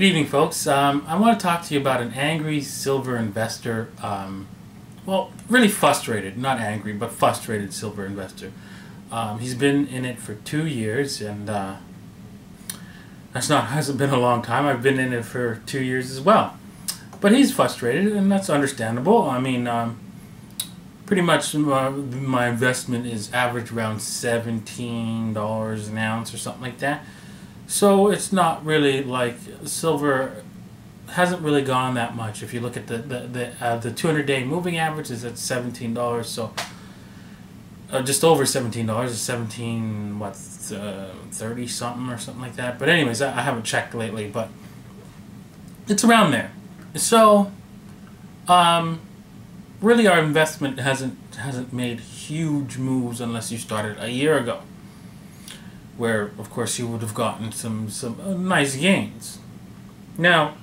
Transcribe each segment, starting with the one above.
Good evening, folks. I want to talk to you about an angry silver investor. Well, really frustrated, not angry, but frustrated silver investor. He's been in it for 2 years, and hasn't been a long time. I've been in it for 2 years as well. But he's frustrated, and that's understandable. I mean, pretty much my investment is average around $17 an ounce or something like that. So it's not really like silver hasn't really gone that much. If you look at the 200-day moving average is at $17, so just over $17. It's 17 what 30 something or something like that. But anyways, I haven't checked lately, but it's around there. So really our investment hasn't made huge moves unless you started a year ago, where of course you would have gotten some nice gains. Now,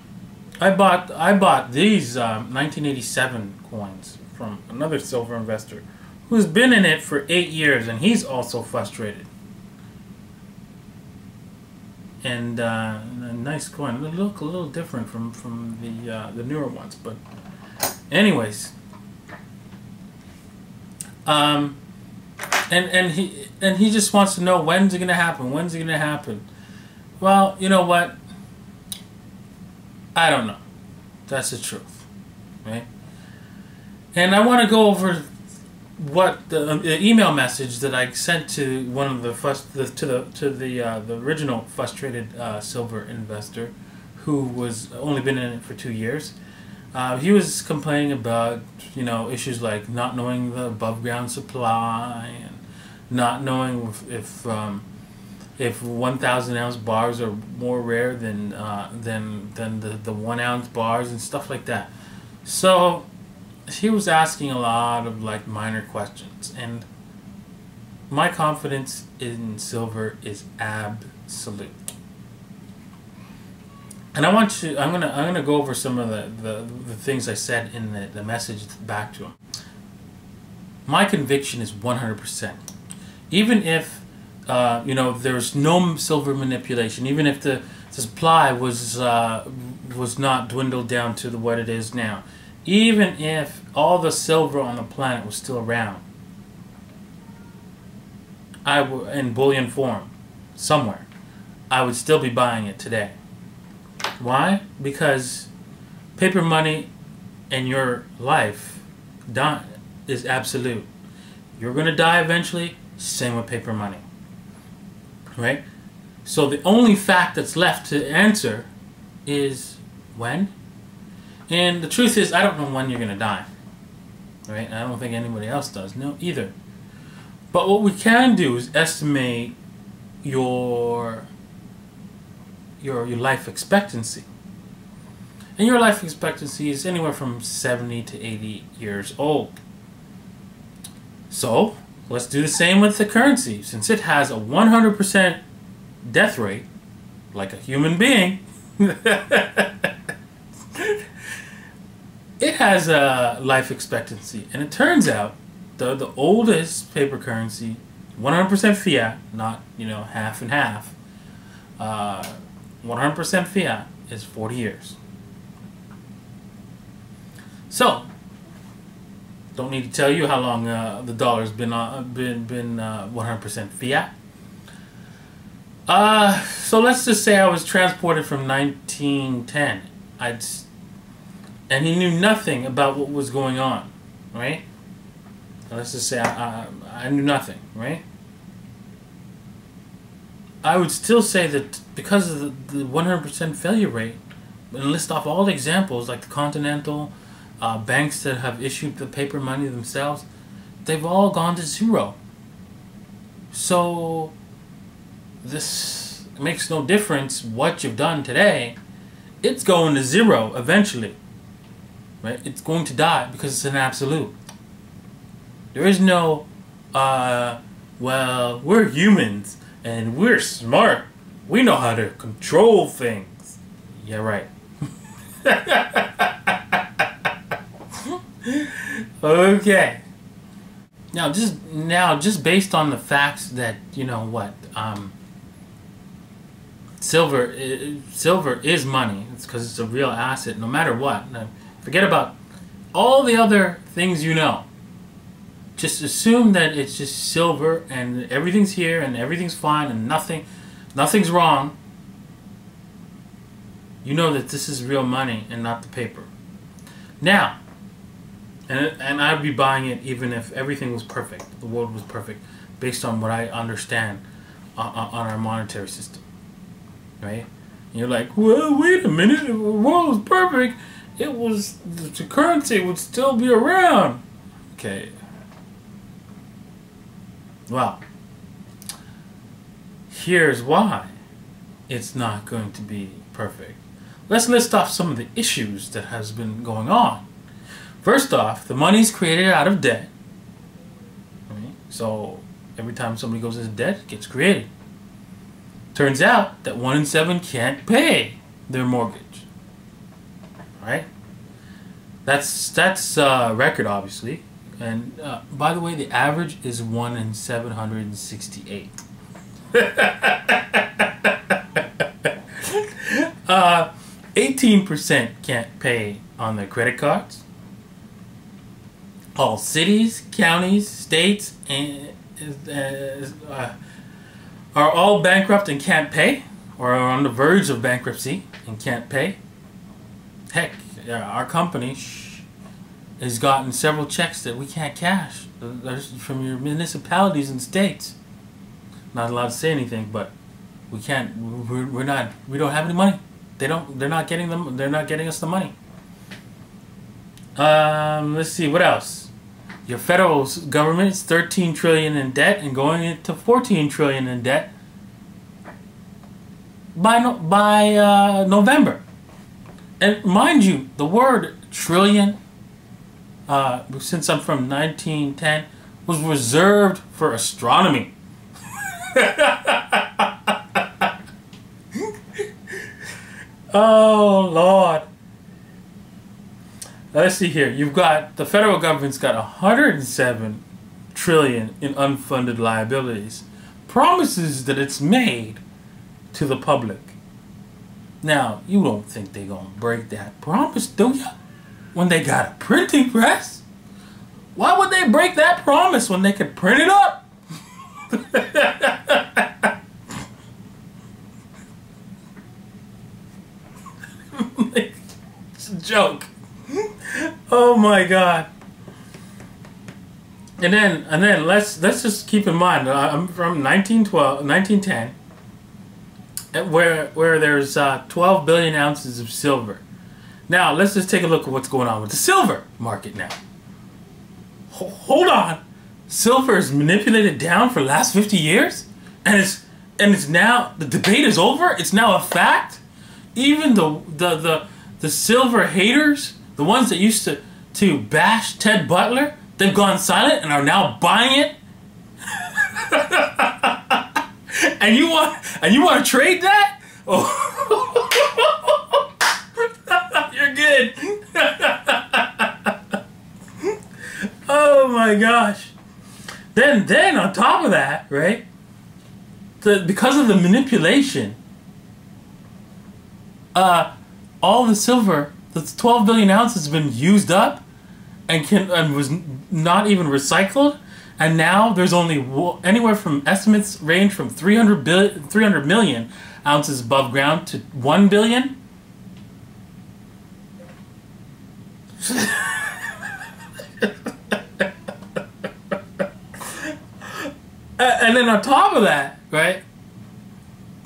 I bought these 1987 coins from another silver investor who's been in it for 8 years, and he's also frustrated. And a nice coin. They look a little different from the newer ones, but anyways. And he just wants to know, when's it gonna happen? When's it gonna happen? Well, you know what? I don't know. That's the truth, right? And I want to go over what the email message that I sent to one of the original frustrated silver investor, who was only been in it for 2 years. He was complaining about, issues like not knowing the above ground supply, and not knowing if 1,000 ounce bars are more rare than the 1 ounce bars and stuff like that. So he was asking a lot of minor questions, and my confidence in silver is absolute. And I'm gonna go over some of the things I said in the message back to him. My conviction is 100%. Even if there's no silver manipulation, even if the supply was not dwindled down to what it is now, even if all the silver on the planet was still around, in bullion form somewhere, I would still be buying it today. Why? Because paper money in your life is absolute. You're going to die eventually. Same with paper money. Right? So the only fact that's left to answer is when. And the truth is, I don't know when you're going to die. Right? I don't think anybody else does. No, either. But what we can do is estimate your life expectancy. And your life expectancy is anywhere from 70 to 80 years old. So let's do the same with the currency. Since it has a 100% death rate, like a human being, it has a life expectancy. And it turns out the oldest paper currency, 100% fiat, not half and half, 100% fiat, is 40 years. So, don't need to tell you how long the dollar's been 100% fiat. So let's just say I was transported from 1910. And he knew nothing about what was going on, right? Let's just say I knew nothing, right? I would still say that because of the 100% failure rate, and list off all the examples like the Continental, banks that have issued the paper money themselves, they've all gone to zero. So this makes no difference what you've done today. It's going to zero eventually, right? It's going to die because it's an absolute. There is no, well, we're humans and we're smart. We know how to control things. Yeah, right. Okay. Now, just based on the facts that silver is money. It's because it's a real asset, no matter what. Now, forget about all the other things you know. Just assume that it's just silver and everything's here and everything's fine and nothing's wrong. You know that this is real money and not the paper. Now, and I'd be buying it even if everything was perfect, the world was perfect, based on what I understand on our monetary system, right? And you're like, well, wait a minute, if the world was perfect, the currency would still be around. Okay. Well, here's why it's not going to be perfect. Let's list off some of the issues that has been going on. First off, the money's created out of debt. Right? So every time somebody goes into debt, it gets created. Turns out that 1 in 7 can't pay their mortgage. Right? That's record, obviously. And by the way, the average is 1 in 768. 18% can't pay on their credit cards. All cities, counties, states, and are all bankrupt and can't pay, or are on the verge of bankruptcy and can't pay. Heck, our company has gotten several checks that we can't cash. There's from your municipalities and states. Not allowed to say anything, but we can't. We don't have any money. They're not getting them. They're not getting us the money. Let's see what else. Your federal government is 13 trillion in debt and going into 14 trillion in debt by November. And mind you, the word trillion, since I'm from 1910, was reserved for astronomy. Oh, Lord. Let's see here. You've got, the federal government's got 107 trillion in unfunded liabilities. Promises that it's made to the public. Now, you don't think they're going to break that promise, do you? When they got a printing press? Why would they break that promise when they could print it up? It's a joke. Oh my God. And then let's just keep in mind, I'm from 1910, where there's 12 billion ounces of silver. Now let's just take a look at what's going on with the silver market now. Hold on, silver is manipulated down for the last 50 years, and it's now, the debate is over. It's now a fact. Even the silver haters, the ones that used to bash Ted Butler, they've gone silent and are now buying it. and you want to trade that? Oh, you're good. Oh my gosh. Then on top of that, right? Because of the manipulation, all the silver, the 12 billion ounces, has been used up and was not even recycled, and now there's only anywhere from, estimates range from 300 million ounces above ground to 1 billion. And then on top of that, right,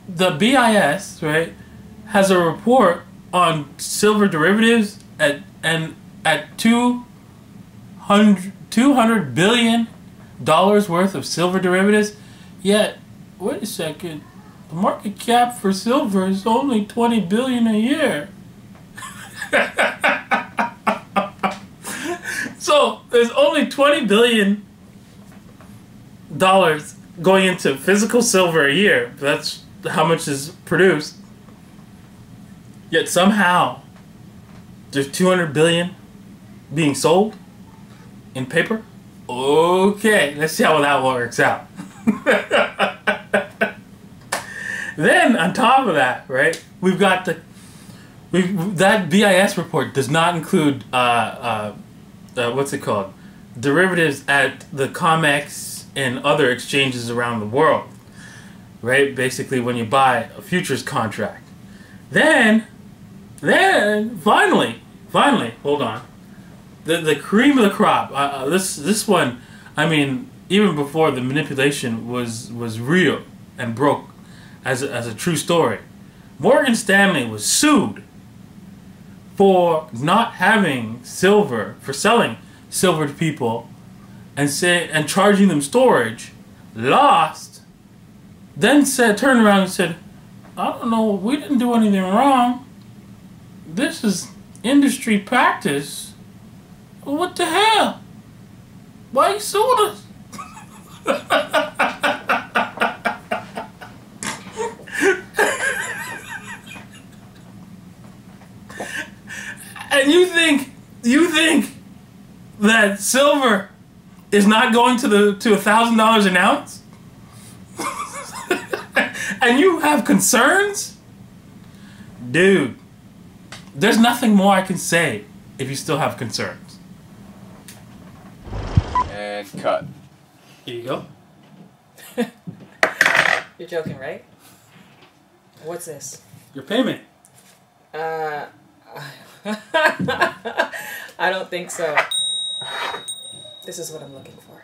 the BIS, right, has a report on silver derivatives at $200 billion worth of silver derivatives. Yet, wait a second, the market cap for silver is only 20 billion a year. So there's only $20 billion going into physical silver a year. That's how much is produced. Yet somehow there's 200 billion being sold in paper. Okay, let's see how that works out. Then on top of that, right, we've got that BIS report does not include what's it called, derivatives at the COMEX and other exchanges around the world, right? Basically, when you buy a futures contract, then finally, hold on, the cream of the crop. This one, I mean, even before the manipulation was real and broke as a true story, Morgan Stanley was sued for not having silver, for selling silver to people and charging them storage, lost, then turned around and said, I don't know, we didn't do anything wrong. This is industry practice. What the hell? Why you suing us? And you think that silver is not going to $1,000 an ounce? And you have concerns? Dude, there's nothing more I can say if you still have concerns. And cut. Here you go. You're joking, right? What's this? Your payment. I don't think so. This is what I'm looking for.